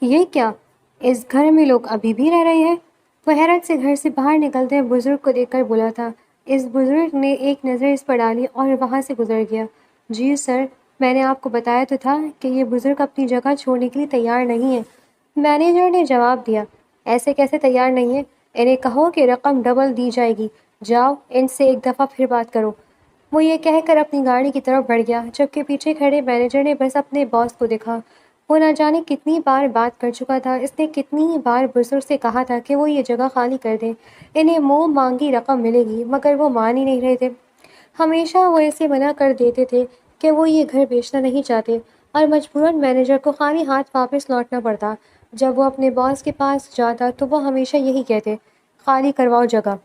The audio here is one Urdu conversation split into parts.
یہ کیا؟ اس گھر میں لوگ ابھی بھی رہ رہے ہیں؟ وہ حیرت سے گھر سے باہر نکلتے بزرگ کو دیکھ کر بولا تھا۔ اس بزرگ نے ایک نظر اس پر ڈالی اور وہاں سے گزر گیا۔ جی سر، میں نے آپ کو بتایا تو تھا کہ یہ بزرگ اپنی جگہ چھوڑنے کے لیے تیار نہیں ہے، مینیجر نے جواب دیا۔ ایسے کیسے تیار نہیں ہے؟ انہیں کہو کہ رقم ڈبل دی جائے گی، جاؤ ان سے ایک دفعہ پھر بات کرو۔ وہ یہ کہہ کر اپنی گاڑی کی طرف بڑھ گیا، جبکہ پیچھے کھڑے مینیجر نے بس اپنے باس کو دیکھا۔ وہ نہ جانے کتنی بار بات کر چکا تھا، اس نے کتنی بار بزرگ سے کہا تھا کہ وہ یہ جگہ خالی کر دیں، انہیں منہ مانگی رقم ملے گی، مگر وہ مان ہی نہیں رہے تھے۔ ہمیشہ وہ اسے منع کر دیتے تھے کہ وہ یہ گھر بیچنا نہیں چاہتے، اور مجبوراً مینیجر کو خالی ہاتھ واپس لوٹنا پڑتا۔ جب وہ اپنے باس کے پاس جاتا تو وہ ہمیشہ یہی کہتے، خالی کرواؤ جگہ۔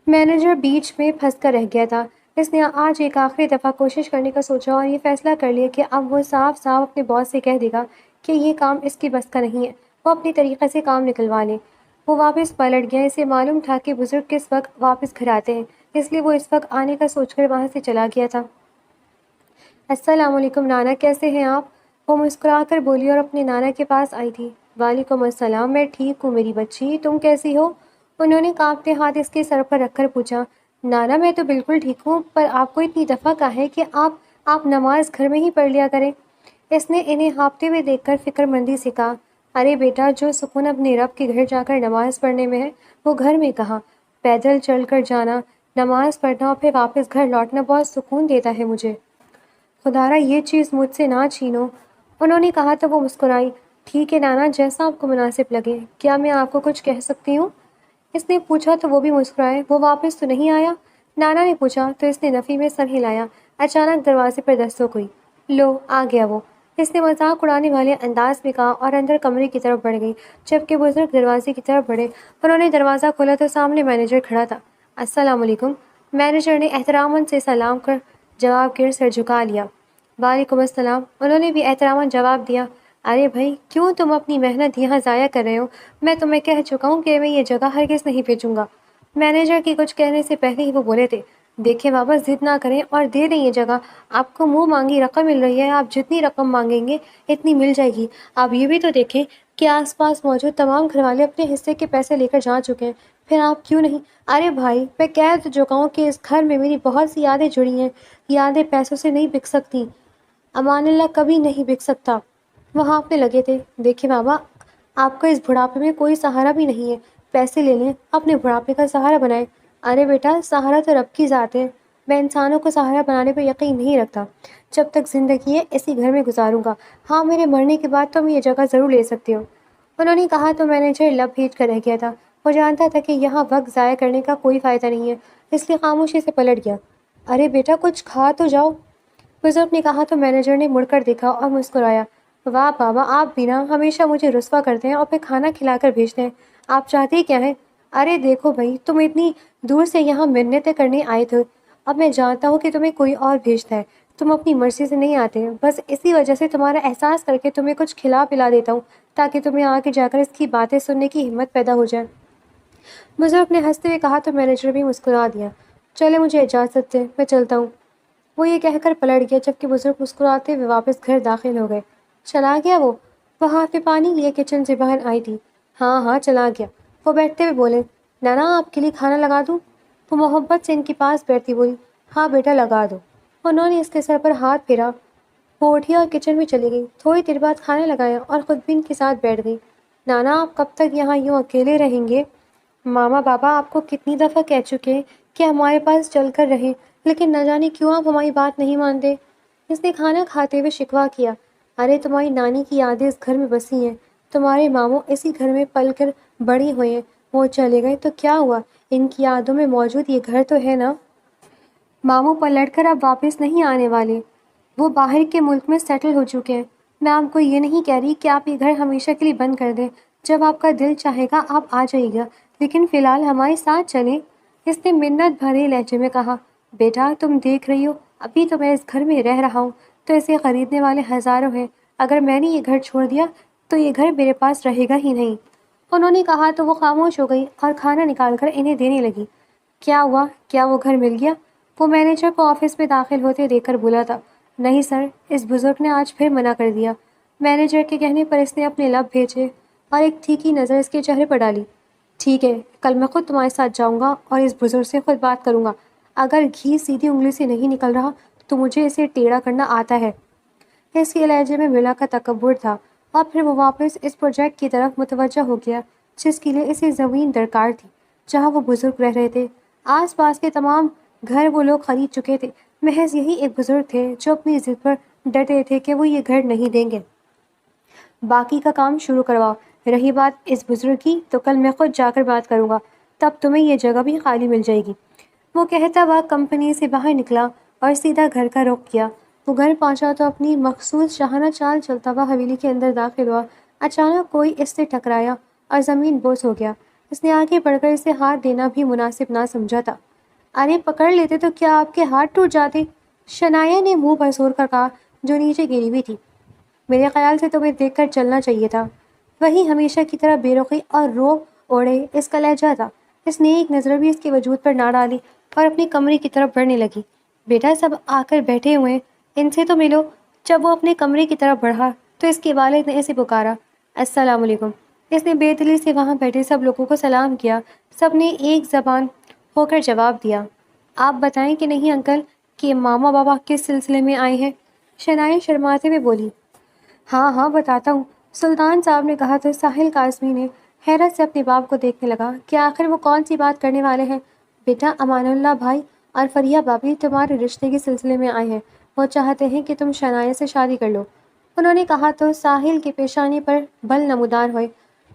مینیجر بیچ میں پھنس کر رہ گیا تھا۔ اس نے آج ایک آخری دفعہ کوشش کرنے کا سوچا اور یہ فیصلہ کر لیا کہ اب وہ صاف صاف اپنے باس سے کہہ دے گا کہ یہ کام اس کی بس کا نہیں ہے، وہ اپنی طریقے سے کام نکلوا لے۔ وہ واپس پلٹ گیا۔ اسے معلوم تھا کہ بزرگ کس وقت واپس گھر آتے ہیں، اس لیے وہ اس وقت آنے کا سوچ کر وہاں سے چلا گیا تھا۔ السلام علیکم نانا، کیسے ہیں آپ؟ وہ مسکرا کر بولی اور اپنے نانا کے پاس آئی تھی۔ وعلیکم السلام، میں ٹھیک ہوں میری بچی، تم کیسی ہو؟ انہوں نے کانپتے ہاتھ اس کے سر پر رکھ کر پوچھا۔ نانا میں تو بالکل ٹھیک ہوں، پر آپ کو اتنی دفعہ کہا ہے کہ آپ نماز گھر میں ہی پڑھ لیا کریں۔ اس نے انہیں ہانپتے ہوئے دیکھ کر فکر مندی سے کہا۔ ارے بیٹا، جو سکون اپنے رب کے گھر جا کر نماز پڑھنے میں ہے، وہ گھر میں کہاں؟ پیدل چل کر جانا، نماز پڑھنا اور پھر واپس گھر لوٹنا بہت سکون دیتا ہے مجھے۔ خدارا یہ چیز مجھ سے نہ چھینو، انہوں نے کہا تو وہ مسکرائی۔ ٹھیک ہے نانا، جیسا آپ کو مناسب لگے، کیا میں آپ کو کچھ کہہ سکتی ہوں؟ اس نے پوچھا تو وہ بھی مسکرائے۔ وہ واپس تو نہیں آیا؟ نانا نے پوچھا تو اس نے نفی میں سر ہلایا۔ اچانک دروازے پر دستک ہوئی۔ لو آ گیا وہ، اس نے مذاق اڑانے والے انداز میں کہا اور اندر کمرے کی طرف بڑھ گئی۔ جبکہ بزرگ دروازے کی طرف بڑھے، انہوں نے دروازہ کھولا تو سامنے مینیجر کھڑا تھا۔ السلام علیکم، مینیجر نے احتراماً سے سلام کر جواب کے سر جھکا لیا۔ وعلیکم السلام، انہوں نے بھی احتراماً جواب دیا۔ ارے بھائی، کیوں تم اپنی محنت یہاں ضائع کر رہے ہو؟ میں تمہیں کہہ چکا ہوں کہ میں یہ جگہ ہرگز نہیں بیچوں گا۔ مینیجر کی کچھ کہنے سے پہلے ہی وہ بولے تھے۔ دیکھیں بابا، ضد نہ کریں اور دے دیں یہ جگہ، آپ کو منہ مانگی رقم مل رہی ہے، آپ جتنی رقم مانگیں گے اتنی مل جائے گی۔ آپ یہ بھی تو دیکھیں کہ آس پاس موجود تمام گھر والے اپنے حصے کے پیسے لے کر جا چکے ہیں، پھر آپ کیوں نہیں؟ ارے بھائی، میں کہہ تو چکا ہوں کہ اس گھر میں میری بہت سی یادیں جڑی ہیں، یادیں پیسوں سے نہیں بک سکتی، امان اللہ کبھی نہیں بک سکتا۔ وہ ہانپنے لگے تھے۔ دیکھیں بابا، آپ کو اس بڑھاپے میں کوئی سہارا بھی نہیں ہے، پیسے لے لیں، اپنے بڑھاپے کا سہارا بنائیں۔ ارے بیٹا، سہارا تو رب کی ذات ہے، میں انسانوں کو سہارا بنانے پہ یقین نہیں رکھتا۔ جب تک زندگی ہے اسی گھر میں گزاروں گا، ہاں میرے مرنے کے بعد تم یہ جگہ ضرور لے سکتے ہو۔ انہوں نے کہا تو مینیجر لب بھیج کر رہ گیا تھا۔ وہ جانتا تھا کہ یہاں وقت ضائع کرنے کا کوئی فائدہ نہیں ہے، اس لیے خاموشی سے پلٹ گیا۔ ارے بیٹا، کچھ کھا تو جاؤ، بزرگ نے کہا تو مینیجر نے مڑ کر دیکھا اور مسکرایا۔ واہ بابا، آپ بھی نا ہمیشہ مجھے رسوا کرتے ہیں اور پھر کھانا کھلا کر بھیجتے ہیں، آپ چاہتے کیا ہیں؟ ارے دیکھو بھائی، تم اتنی دور سے یہاں منتیں کرنے آئے تھے، اب میں جانتا ہوں کہ تمہیں کوئی اور بھیجتا ہے، تم اپنی مرضی سے نہیں آتے، بس اسی وجہ سے تمہارا احساس کر کے تمہیں کچھ کھلا پلا دیتا ہوں تاکہ تمہیں آگے جا کر اس کی باتیں سننے کی ہمت پیدا ہو جائے۔ بزرگ نے ہنستے ہوئے کہا تو مینیجر بھی مسکرا دیا۔ چلے مجھے اجازت دیں، میں چلتا ہوں۔ وہ یہ کہہ کر پلٹ گیا، جبکہ بزرگ مسکراتے ہوئے واپس گھر داخل ہو گئے۔ چلا گیا وہ ہاتھ میں پانی لیے کچن سے باہر آئی تھی۔ ہاں ہاں چلا گیا، وہ بیٹھتے ہوئے بولے۔ نانا، آپ کے لیے کھانا لگا دوں؟ وہ محبت سے ان کے پاس بیٹھتی بولی۔ ہاں بیٹا، لگا دو۔ انہوں نے اس کے سر پر ہاتھ پھیرا۔ وہ اٹھی اور کچن میں چلی گئی۔ تھوڑی دیر بعد کھانا لگایا اور خود بھی ان کے ساتھ بیٹھ گئی۔ نانا، آپ کب تک یہاں یوں اکیلے رہیں گے؟ ماما بابا آپ کو کتنی دفعہ کہہ چکے ہیں کہ ہمارے پاس چل کر رہیں، لیکن نہ جانے کیوں آپ ہماری بات نہیں مانتے۔ اس نے کھانا کھاتے ہوئے شکوہ کیا۔ ارے تمہاری نانی کی یادیں اس گھر میں بسی ہیں، تمہارے ماموں اسی گھر میں پل کر بڑی ہوئی ہیں، وہ چلے گئے تو کیا ہوا، ان کی یادوں میں موجود یہ گھر تو ہے نا۔ ماموں پلٹ کر اب واپس نہیں آنے والے، وہ باہر کے ملک میں سیٹل ہو چکے ہیں۔ میں آپ کو یہ نہیں کہہ رہی کہ آپ یہ گھر ہمیشہ کے لیے بند کر دیں، جب آپ کا دل چاہے گا آپ آ جائیے گا، لیکن فی الحال ہمارے ساتھ چلیں۔ اس نے منت بھرے لہجے میں کہا۔ بیٹا، تم دیکھ رہی ہو، ابھی تو میں اس گھر میں رہ رہا ہوں تو اسے خریدنے والے ہزاروں ہیں، اگر میں نے یہ گھر چھوڑ دیا تو یہ گھر میرے پاس رہے گا ہی نہیں۔ انہوں نے کہا تو وہ خاموش ہو گئی اور کھانا نکال کر انہیں دینے لگی۔ کیا ہوا، کیا وہ گھر مل گیا؟ وہ مینیجر کو آفس میں داخل ہوتے دیکھ کر بولا تھا۔ نہیں سر، اس بزرگ نے آج پھر منع کر دیا۔ مینیجر کے کہنے پر اس نے اپنے لب بھیجے اور ایک تیکھی نظر اس کے چہرے پر ڈالی۔ ٹھیک ہے، کل میں خود تمہارے ساتھ جاؤں گا اور اس بزرگ سے خود بات کروں گا۔ اگر گھی سیدھی انگلی سے نہیں نکل رہا تو مجھے اسے ٹیڑھا کرنا آتا ہے۔ اس کے لہجے میں بلا کا تکبر تھا اور پھر وہ واپس اس پروجیکٹ کی طرف متوجہ ہو گیا جس کے لیے اسے زمین درکار تھی جہاں وہ بزرگ رہ رہے تھے۔ آس پاس کے تمام گھر وہ لوگ خرید چکے تھے، محض یہی ایک بزرگ تھے جو اپنی ضد پر ڈٹے تھے کہ وہ یہ گھر نہیں دیں گے۔ باقی کا کام شروع کرواؤ۔ رہی بات اس بزرگ کی تو کل میں خود جا کر بات کروں گا، تب تمہیں یہ جگہ بھی خالی مل جائے گی۔ وہ کہتا ہوا کمپنی سے باہر نکلا اور سیدھا گھر کا رخ کیا۔ وہ گھر پہنچا تو اپنی مخصوص شاہانہ چال چلتا ہوا حویلی کے اندر داخل ہوا۔ اچانک کوئی اس سے ٹکرایا اور زمین بوس ہو گیا۔ اس نے آگے بڑھ کر اسے ہاتھ دینا بھی مناسب نہ سمجھا تھا۔ ارے پکڑ لیتے تو کیا آپ کے ہاتھ ٹوٹ جاتے؟ شنایا نے منہ پر زور کر کہا، جو نیچے گری ہوئی تھی۔ میرے خیال سے تمہیں دیکھ کر چلنا چاہیے تھا۔ وہی ہمیشہ کی طرح بے رخی اور رو اوڑے اس کا لہجہ تھا۔ اس نے ایک نظر بھی اس کے وجود پر نہ ڈالی اور اپنی کمرے کی طرف بڑھنے لگی۔ بیٹا سب آ کر بیٹھے ہوئے، ان سے تو ملو۔ جب وہ اپنے کمرے کی طرف بڑھا تو اس کے والد نے اسے پکارا، السلام علیکم۔ اس نے بے دلی سے وہاں بیٹھے سب لوگوں کو سلام کیا۔ سب نے ایک زبان ہو کر جواب دیا، آپ بتائیں کہ نہیں انکل کہ ماما بابا کس سلسلے میں آئے ہیں؟ شنایا شرماتے ہوئے بولی، ہاں ہاں بتاتا ہوں، سلطان صاحب نے کہا تو ساحل کاظمی نے حیرت سے اپنے باپ کو دیکھنے لگا کہ آخر وہ کون سی بات کرنے والے ہیں۔ بیٹا امان اللہ بھائی اور فریہ بابی تمہارے رشتے کے سلسلے میں آئے ہیں، وہ چاہتے ہیں کہ تم شنایا سے شادی کر لو۔ انہوں نے کہا تو ساحل کی پیشانی پر بل نمودار ہوئے۔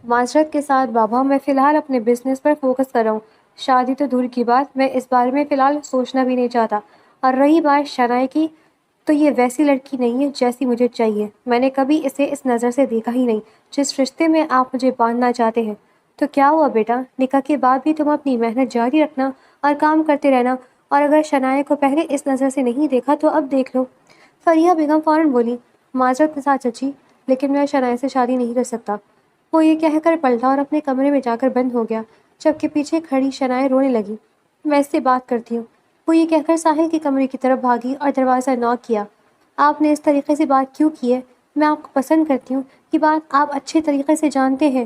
معذرت کے ساتھ بابا، میں فی الحال اپنے بزنس پر فوکس کر رہا ہوں، شادی تو دور کی بات، میں اس بارے میں فی الحال سوچنا بھی نہیں چاہتا۔ اور رہی بات شنایا کی، تو یہ ویسی لڑکی نہیں ہے جیسی مجھے چاہیے۔ میں نے کبھی اسے اس نظر سے دیکھا ہی نہیں جس رشتے میں آپ مجھے باندھنا چاہتے ہیں۔ تو کیا ہوا بیٹا، نکاح کے بعد بھی تم اپنی محنت جاری رکھنا اور کام کرتے رہنا، اور اگر شنایا کو پہلے اس نظر سے نہیں دیکھا تو اب دیکھ لو۔ فریہ بیگم فوراً بولی، معذرت کے ساتھ چچی، لیکن میں شنایا سے شادی نہیں کر سکتا۔ وہ یہ کہہ کر پلٹا اور اپنے کمرے میں جا کر بند ہو گیا، جبکہ پیچھے کھڑی شنایا رونے لگی۔ میں اس سے بات کرتی ہوں۔ وہ یہ کہہ کر ساحل کے کمرے کی طرف بھاگی اور دروازہ نوک کیا۔ آپ نے اس طریقے سے بات کیوں کی ہے؟ میں آپ کو پسند کرتی ہوں، یہ بات آپ اچھے طریقے سے جانتے ہیں۔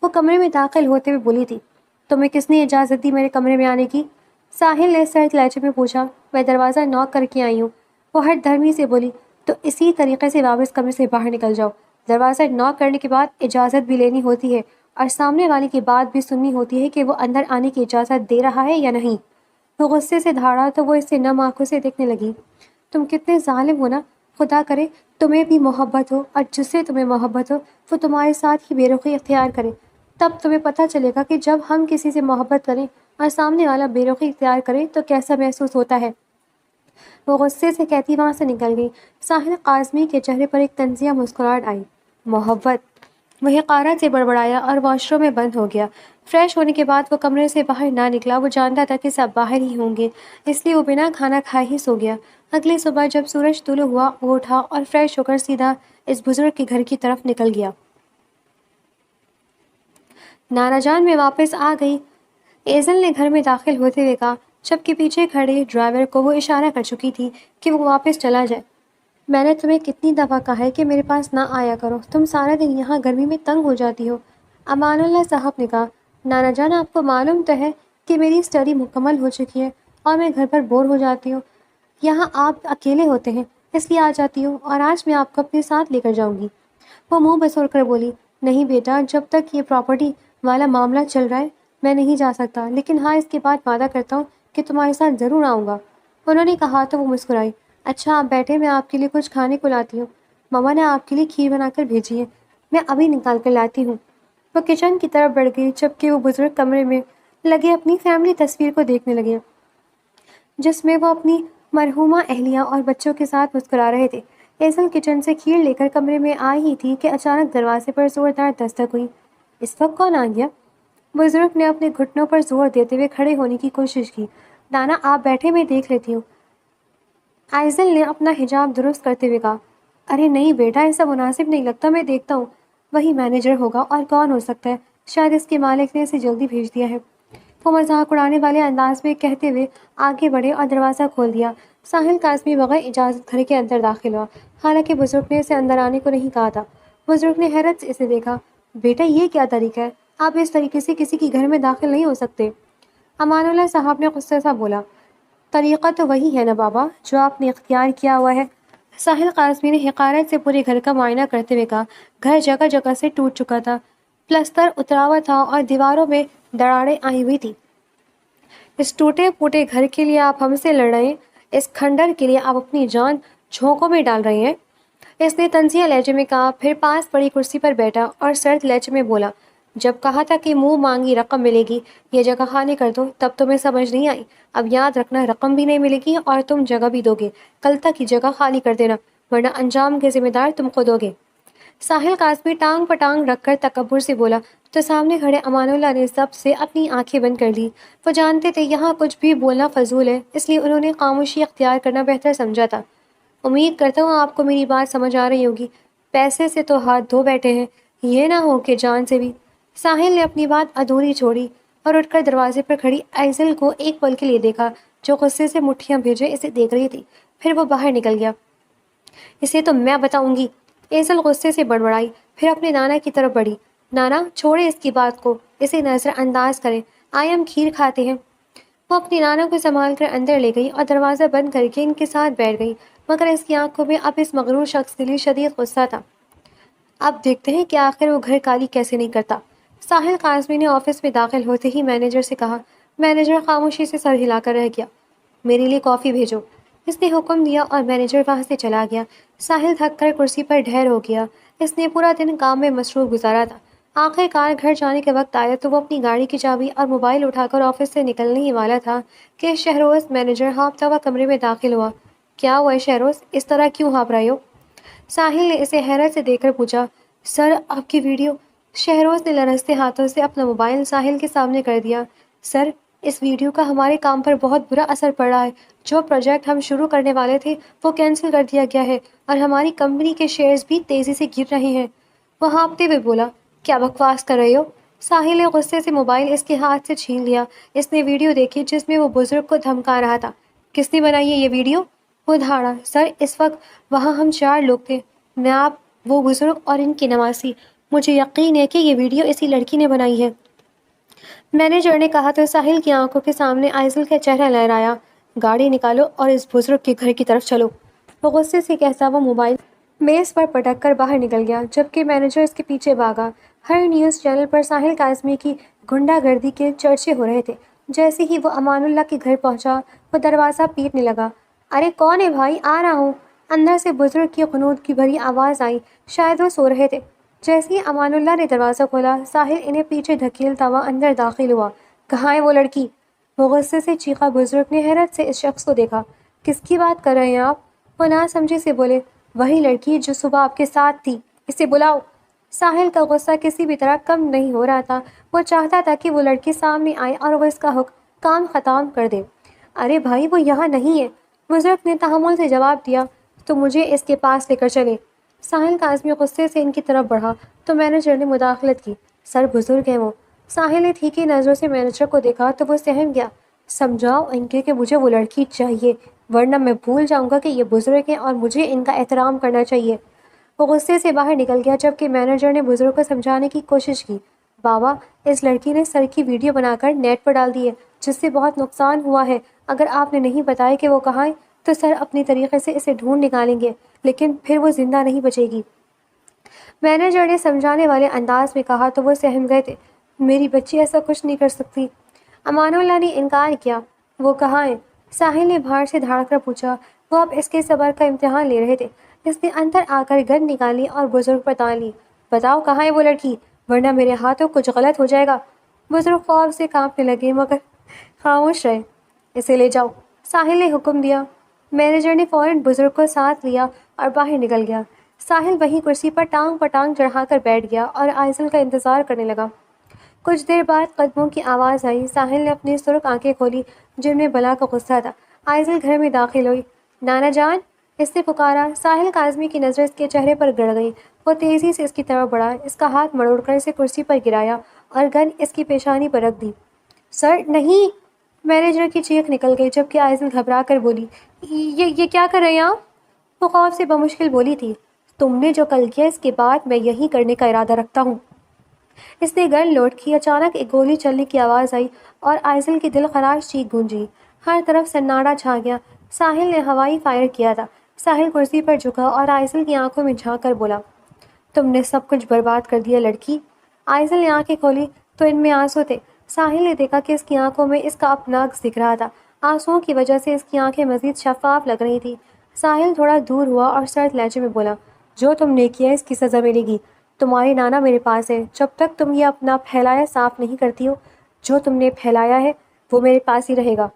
وہ کمرے میں داخل ہوتے ہوئے بولی تھی، تمہیں کس نے اجازت دی میرے کمرے میں آنے کی؟ ساحل نے سرد لہجے میں پوچھا۔ میں دروازہ نوک کر کے آئی ہوں، وہ ہٹ دھرمی سے بولی۔ تو اسی طریقے سے واپس کمرے سے باہر نکل جاؤ۔ دروازہ نوک کرنے کے بعد اجازت بھی لینی ہوتی ہے اور سامنے والے کی بات بھی سننی ہوتی ہے کہ وہ اندر آنے کی اجازت دے رہا ہے یا نہیں۔ وہ غصے سے دھاڑا تو وہ اسے نم آنکھوں سے دیکھنے لگی۔ تم کتنے ظالم ہو نا، خدا کرے تمہیں بھی محبت ہو اور جس سے تمہیں محبت ہو وہ تمہارے ساتھ ہی بے رخی اختیار کرے، تب تمہیں پتہ چلے گا کہ جب ہم کسی سے محبت کریں اور سامنے والا بے رخی اختیار کرے تو کیسا محسوس ہوتا ہے۔ وہ غصے سے کہتی وہاں سے نکل گئی۔ ساحل کاظمی کے چہرے پر ایک طنزیہ مسکراہٹ آئی۔ محبت! وہ حقارت سے بڑبڑایا اور واش روم میں بند ہو گیا۔ فریش ہونے کے بعد وہ کمرے سے باہر نہ نکلا۔ وہ جانتا تھا کہ سب باہر ہی ہوں گے، اس لیے وہ بنا کھانا کھائے ہی سو گیا۔ اگلی صبح جب سورج طلوع ہوا وہ اٹھا اور فریش ہو کر سیدھا اس بزرگ کے گھر کی طرف نکل گیا۔ نانا جان میں واپس آ گئی، ایزل نے گھر میں داخل ہوتے ہوئے کہا، جبکہ پیچھے کھڑے ڈرائیور کو وہ اشارہ کر چکی تھی کہ وہ واپس چلا جائے۔ میں نے تمہیں کتنی دفعہ کہا ہے کہ میرے پاس نہ آیا کرو، تم سارا دن یہاں گرمی میں تنگ ہو جاتی ہو۔ امان اللہ صاحب نے کہا، نانا جان آپ کو معلوم تو ہے کہ میری اسٹڈی مکمل ہو چکی ہے اور میں گھر پر بور ہو جاتی ہوں۔ یہاں آپ اکیلے ہوتے ہیں اس لیے آ جاتی ہوں، اور آج میں آپ کو اپنے ساتھ لے کر جاؤں گی۔ وہ منہ بسور کر بولی، نہیں بیٹا، جب تک یہ پراپرٹی والا معاملہ چل رہا ہے میں نہیں جا سکتا، لیکن ہاں اس کے بعد وعدہ کرتا ہوں کہ تمہارے ساتھ ضرور آؤں گا۔ انہوں نے کہا تو وہ مسکرائی۔ اچھا آپ بیٹھے، میں آپ کے لیے کچھ کھانے کو لاتی ہوں، مما نے آپ کے لیے کھیر بنا کر بھیجی ہے، میں ابھی نکال کر لاتی ہوں۔ وہ کچن کی طرف بڑھ گئی، جبکہ وہ بزرگ کمرے میں لگے اپنی فیملی تصویر کو دیکھنے لگے جس میں وہ اپنی مرحومہ اہلیہ اور بچوں کے ساتھ مسکرا رہے تھے۔ ایزل کچن سے کھیر لے کر کمرے میں آئی ہی تھی کہ اچانک دروازے پر زوردار دستک ہوئی۔ اس وقت کون آ گیا؟ بزرگ نے اپنے گھٹنوں پر زور دیتے ہوئے کھڑے ہونے کی کوشش کی۔ نانا آپ بیٹھے، میں دیکھ لیتی ہوں، ایزل نے اپنا حجاب درست کرتے ہوئے کہا۔ ارے نہیں بیٹا، ایسا مناسب نہیں لگتا، میں دیکھتا ہوں۔ وہی مینیجر ہوگا اور کون ہو سکتا ہے، شاید اس کے مالک نے اسے جلدی بھیج دیا ہے۔ وہ مذاق اڑانے والے انداز میں کہتے ہوئے آگے بڑھے اور دروازہ کھول دیا۔ ساحل کاظمی بغیر اجازت گھر کے اندر داخل ہوا، حالانکہ بزرگ نے اسے اندر آنے کو نہیں کہا تھا۔ بزرگ نے حیرت سے اسے دیکھا۔ بیٹا یہ کیا طریقہ ہے؟ آپ اس طریقے سے کسی کے گھر میں داخل نہیں ہو سکتے۔ امان اللہ صاحب نے غصے سے بولا، طریقہ تو وہی ہے نا بابا جو آپ نے اختیار کیا ہوا ہے۔ ساحل قاسمی نے حقارت سے پورے گھر کا معائنہ کرتے ہوئے کہا، گھر جگہ جگہ سے ٹوٹ چکا تھا، پلستر اترا ہوا تھا اور دیواروں میں دراڑیں آئی ہوئی تھی۔ اس ٹوٹے پھوٹے گھر کے لیے آپ ہم سے لڑ رہے ہیں، اس کھنڈر کے لیے آپ اپنی جان جھونکوں میں ڈال رہے ہیں۔ اس نے طنزیہ لہجے میں کہا، پھر پاس پڑی کرسی پر بیٹھا اور سرد لہجے میں بولا، جب کہا تھا کہ منہ مانگی رقم ملے گی، یہ جگہ خالی کر دو، تب تمہیں سمجھ نہیں آئی۔ اب یاد رکھنا، رقم بھی نہیں ملے گی اور تم جگہ بھی دو گے۔ کل تک یہ جگہ خالی کر دینا، ورنہ انجام کے ذمہ دار تم خود ہوگے۔ ساحل قاسمی ٹانگ پٹانگ رکھ کر تکبر سے بولا تو سامنے کھڑے امان اللہ نے ضبط سے اپنی آنکھیں بند کر لی۔ وہ جانتے تھے یہاں کچھ بھی بولنا فضول ہے، اس لیے انہوں نے خاموشی اختیار کرنا بہتر سمجھا تھا۔ امید کرتا ہوں آپ کو میری بات سمجھ آ رہی ہوگی، پیسے سے تو ہاتھ دھو بیٹھے ہیں، یہ نہ ہو کہ جان سے بھی۔ ساحل نے اپنی بات ادھوری چھوڑی اور اٹھ کر دروازے پر کھڑی ایزل کو ایک پل کے لیے دیکھا، جو غصے سے مٹھیاں بھیجے اسے دیکھ رہی تھی۔ پھر وہ باہر نکل گیا۔ اسے تو میں بتاؤں گی، ایزل غصے سے بڑبڑائی، پھر اپنے نانا کی طرف بڑھی۔ نانا چھوڑے اس کی بات کو، اسے نظر انداز کریں، آئے ہم کھیر کھاتے ہیں۔ وہ اپنی نانا کو سنبھال کر اندر لے گئی اور دروازہ بند کر کے ان کے ساتھ بیٹھ گئی، مگر اس کی آنکھوں میں اب اس مغرور شخص کے لیے شدید غصہ تھا۔ اب دیکھتے ہیں کہ آخر وہ گھر خالی کیسے نہیں کرتا۔ ساحل قاسمی نے آفس میں داخل ہوتے ہی مینیجر سے کہا۔ مینیجر خاموشی سے سر ہلا کر رہ گیا۔ میرے لیے کافی بھیجو، اس نے حکم دیا اور مینیجر وہاں سے چلا گیا۔ ساحل تھک کر کرسی پر ڈھیر ہو گیا، اس نے پورا دن کام میں مصروف گزارا تھا۔ آخر کار گھر جانے کے وقت آیا تو وہ اپنی گاڑی کی چابی اور موبائل اٹھا کر آفس سے نکلنے ہی والا تھا کہ شہروز مینیجر ہانپتا ہوا کمرے میں داخل ہوا۔ کیا ہوا ہے شہروز، اس طرح کیوں ہانپ رہے ہو؟ ساحل نے اسے حیرت سے دیکھ کر پوچھا۔ سر آپ کی ویڈیو۔ شہروز نے لرزتے ہاتھوں سے اپنا موبائل ساحل کے سامنے کر دیا۔ سر اس ویڈیو کا ہمارے کام پر بہت برا اثر پڑ رہا ہے، جو پروجیکٹ ہم شروع کرنے والے تھے وہ کینسل کر دیا گیا ہے اور ہماری کمپنی کے شیئرز بھی تیزی سے گر رہے ہیں۔ وہ ہانپتے ہوئے بولا، کیا بکواس کر رہے ہو؟ ساحل نے غصے سے موبائل اس کے ہاتھ سے چھین لیا۔ اس نے ویڈیو دیکھی جس میں وہ بزرگ کو دھمکا رہا تھا۔ کس نے بنائی ہے یہ ویڈیو؟ وہ دھاڑا۔ سر اس وقت وہاں ہم 4 لوگ تھے، میں، آپ، وہ بزرگ اور ان کی نواسی۔ مجھے یقین ہے کہ یہ ویڈیو اسی لڑکی نے بنائی ہے۔ مینیجر نے کہا تو ساحل کی آنکھوں کے سامنے آئزل کا چہرہ لہرایا۔ گاڑی نکالو اور اس بزرگ کے گھر کی طرف چلو۔ وہ غصے سے کہتا وہ موبائل میز پر پٹک کر باہر نکل گیا، جبکہ مینیجر اس کے پیچھے بھاگا۔ ہر نیوز چینل پر ساحل قاسمی کی گنڈا گردی کے چرچے ہو رہے تھے۔ جیسے ہی وہ امان اللہ کے گھر پہنچا وہ دروازہ پیٹنے لگا۔ ارے کون ہے بھائی، آ رہا ہوں۔ اندر سے بزرگ کی غنود کی بھری آواز آئی، شاید وہ سو رہے تھے۔ جیسے ہی امان اللہ نے دروازہ کھولا ساحل انہیں پیچھے دھکیلتا ہوا اندر داخل ہوا۔ کہاں ہے وہ لڑکی؟ وہ غصے سے چیخا۔ بزرگ نے حیرت سے اس شخص کو دیکھا۔ کس کی بات کر رہے ہیں آپ؟ وہ ناسمجھی سے بولے، وہی لڑکی جو صبح آپ کے ساتھ تھی، اسے بلاؤ۔ ساحل کا غصہ کسی بھی طرح کم نہیں ہو رہا تھا۔ وہ چاہتا تھا کہ وہ لڑکی سامنے آئے اور وہ اس کا کام ختم کر دے۔ ارے بھائی وہ یہاں نہیں ہے، بزرگ نے تحمل سے جواب دیا، تو مجھے اس کے پاس لے کر چلے۔ ساحل قاسمی غصے سے ان کی طرف بڑھا تو مینیجر نے مداخلت کی، سر بزرگ ہیں وہ۔ ساحل نے تھیکی نظروں سے مینیجر کو دیکھا تو وہ سہم گیا۔ سمجھاؤ ان کے کہ مجھے وہ لڑکی چاہیے، ورنہ میں بھول جاؤں گا کہ یہ بزرگ ہیں اور مجھے ان کا احترام کرنا چاہیے۔ وہ غصے سے باہر نکل گیا، جبکہ مینیجر نے بزرگ کو سمجھانے کی کوشش کی، بابا اس لڑکی نے سر کی ویڈیو بنا کر نیٹ پر ڈال دی ہے، جس سے بہت نقصان ہوا ہے۔ اگر آپ نے نہیں بتایا کہ وہ کہاں ہے تو سر اپنی طریقے سے اسے ڈھونڈ نکالیں گے، لیکن پھر وہ زندہ نہیں بچے گی۔ مینیجر نے سمجھانے والے انداز میں کہا تو وہ سہم گئے تھے۔ میری بچی ایسا کچھ نہیں کر سکتی۔ امان اللہ نے انکار کیا۔ وہ کہاں ہے؟ ساحل نے باہر سے دھاڑ کر پوچھا۔ وہ اب اس کے صبر کا امتحان لے رہے تھے۔ اس نے اندر آ کر گن نکالی اور بزرگ پر تان لی، بتاؤ کہاں ہے وہ لڑکی، ورنہ میرے ہاتھوں کچھ غلط ہو جائے گا۔ بزرگ خوف سے کانپنے لگے مگر خاموش رہے۔ اسے لے جاؤ، ساحل نے حکم دیا۔ مینیجر نے فوراً بزرگ کو ساتھ لیا اور باہر نکل گیا۔ ساحل وہیں کرسی پر ٹانگ پٹانگ چڑھا کر بیٹھ گیا اور آئزل کا انتظار کرنے لگا۔ کچھ دیر بعد قدموں کی آواز آئی۔ ساحل نے اپنی سرخ آنکھیں کھولی جن میں بلا کا غصہ تھا۔ آئزل گھر میں داخل ہوئی۔ نانا جان، اس نے پکارا۔ ساحل قاسمی کی نظر اس کے چہرے پر گڑ گئی۔ وہ تیزی سے اس کی طرف بڑھا، اس کا ہاتھ مروڑ کر اسے کرسی پر گرایا اور گن اس کی پیشانی پر رکھ دی۔ سر نہیں! مینیجر کی چیخ نکل گئی، جبکہ آئزل گھبرا کر بولی، یہ کیا کر رہے ہیں آپ؟ وہ خوف سے بمشکل بولی تھی۔ تم نے جو کل کیا اس کے بعد میں یہی کرنے کا ارادہ رکھتا ہوں۔ اس نے گن لوڈ کی۔ اچانک ایک گولی چلنے کی آواز آئی اور آئزل کی دل خراش چیخ گونجی۔ ہر طرف سناٹا چھا گیا۔ ساحل نے ہوائی فائر کیا تھا۔ ساحل کرسی پر جھکا اور آئزل کی آنکھوں میں جھانک کر بولا، تم نے سب کچھ برباد کر دیا لڑکی۔ آئزل نے آنکھیں کھولی تو ان میں آنسو تھے۔ ساحل نے دیکھا کہ اس کی آنکھوں میں اس کا اپنا عکس دکھ رہا تھا۔ آنسوؤں کی وجہ سے اس کی آنکھیں مزید شفاف لگ رہی تھی۔ ساحل تھوڑا دور ہوا اور سرد لہجے میں بولا، جو تم نے کیا اس کی سزا ملے گی۔ تمہاری نانا میرے پاس ہے۔ جب تک تم یہ اپنا پھیلایا صاف نہیں کرتی ہو، جو تم نے پھیلایا ہے وہ میرے پاس ہی رہے گا۔